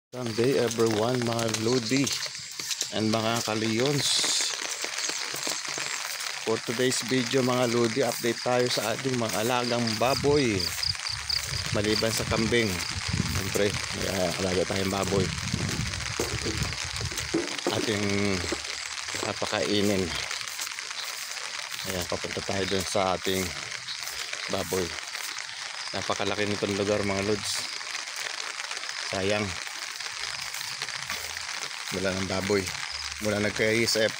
Sunday everyone, mga Lodi and mga Kaliyons. For today's video mga Lodi, update tayo sa ating mga alagang baboy. Maliban sa kambing, siyempre may alaga tayong baboy. Ating papakainin. Ayan, papunta tayo dun sa ating baboy. Napakalaki nitong lugar mga Lods. Sayang, wala ng baboy, mula nagka-isip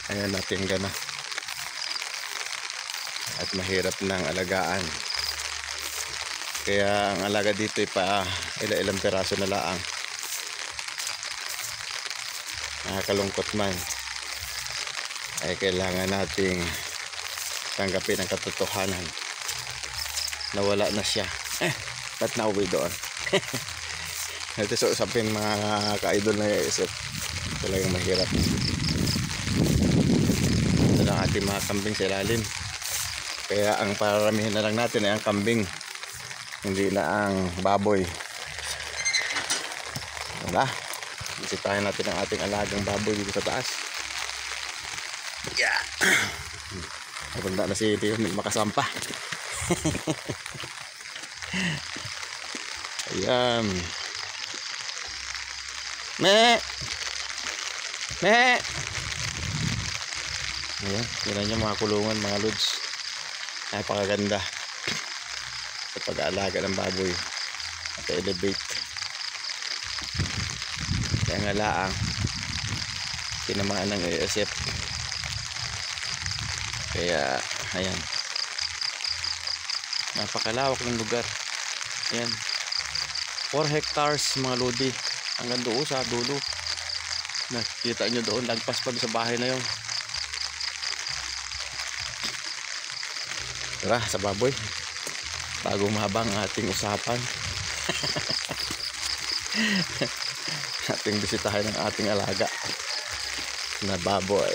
ayan natin gana at mahirap ng alagaan, kaya ang alaga dito ay pa ilang peraso na laang. Nakakalungkot man, ay kailangan nating tanggapin ang katotohanan na wala na siya. Ba't nauwi doon? Ito sa usapin mga ka-idol na isip, talagang mahirap. Ito lang ating mga kambing sa ilalim, kaya ang paramihin na lang natin ay ang kambing, hindi na ang baboy. Wala, bisitahin natin ang ating alagang baboy dito sa taas. Yeah. Napunta na si Tio makasampa. Ayan. Me. Ayan, yan yung mga kulungan mga Lods. Napakaganda sa pag-aalaga ng baboy at elevate. Kaya nga laang tinamaan ng ASF. Kaya ayan, napakalawak ng lugar. Ayan, 4 hectares mga Lodi, hanggang doon sa dulo. Nakikita nyo doon, lagpas pa sa bahay na yun. Tara sa baboy, bago mahabang ating usapan. Ating bisitahin ng ating alaga na baboy.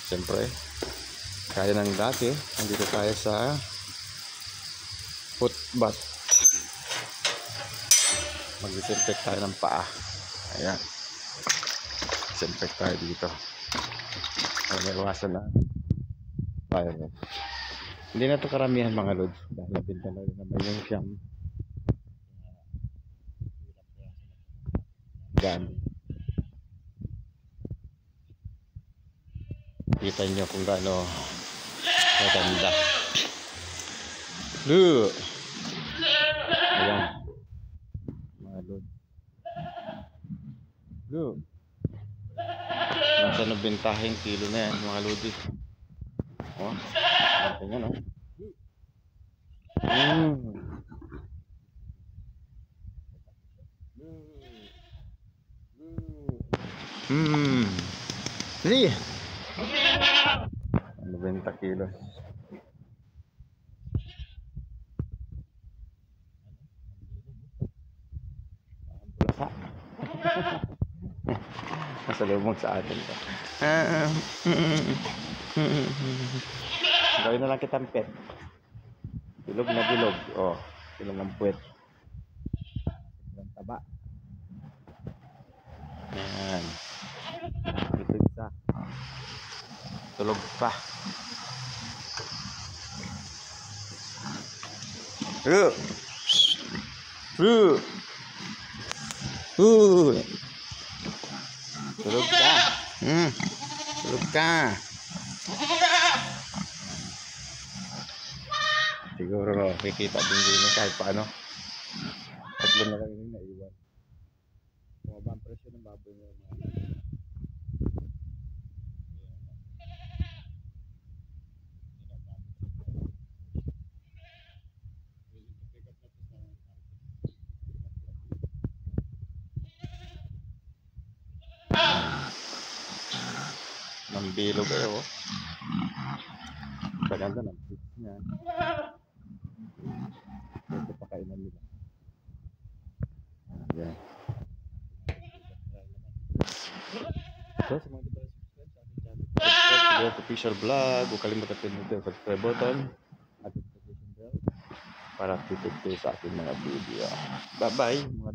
Siyempre, kaya ng dati, nandito tayo sa footbath. Mag-disinfect tayo ng paa. Ayan, disinfect tayo dito. Ay, may iwasan na tayo. Hindi na ito karamihan mga Lods, dahil nabinta na rin naman yung siyam gan. Kita nyo kung gaano maganda. Look! Ayan mga Lods. Look! Nasa nabintahing kilo na yan mga Lodi. Oh, natin yan, oh. Sige. 90 kilos. Bulasa. Masalumog sa atin to. Gawin na lang kitang pet. Bilog na bilog. Oh, bilog ng puwet. Ang taba. Ayan. Ito isa. Tulog pa. Tulog ka. Tulog ka. Siguro kikita din din kahit paano. Tatlo na lang yung naiwan. Bumaba ang presyo ng baboy mo. Nambilog kayo, oh. Paganda ng fish niya. Ito pakainan nila. Ayan. So, sa mga subscribe sa ating channel, subscribe to official vlog. Huwag kalimutan pindutin ang subscribe button at notification bell para tutup kayo sa aking mga video. Bye-bye.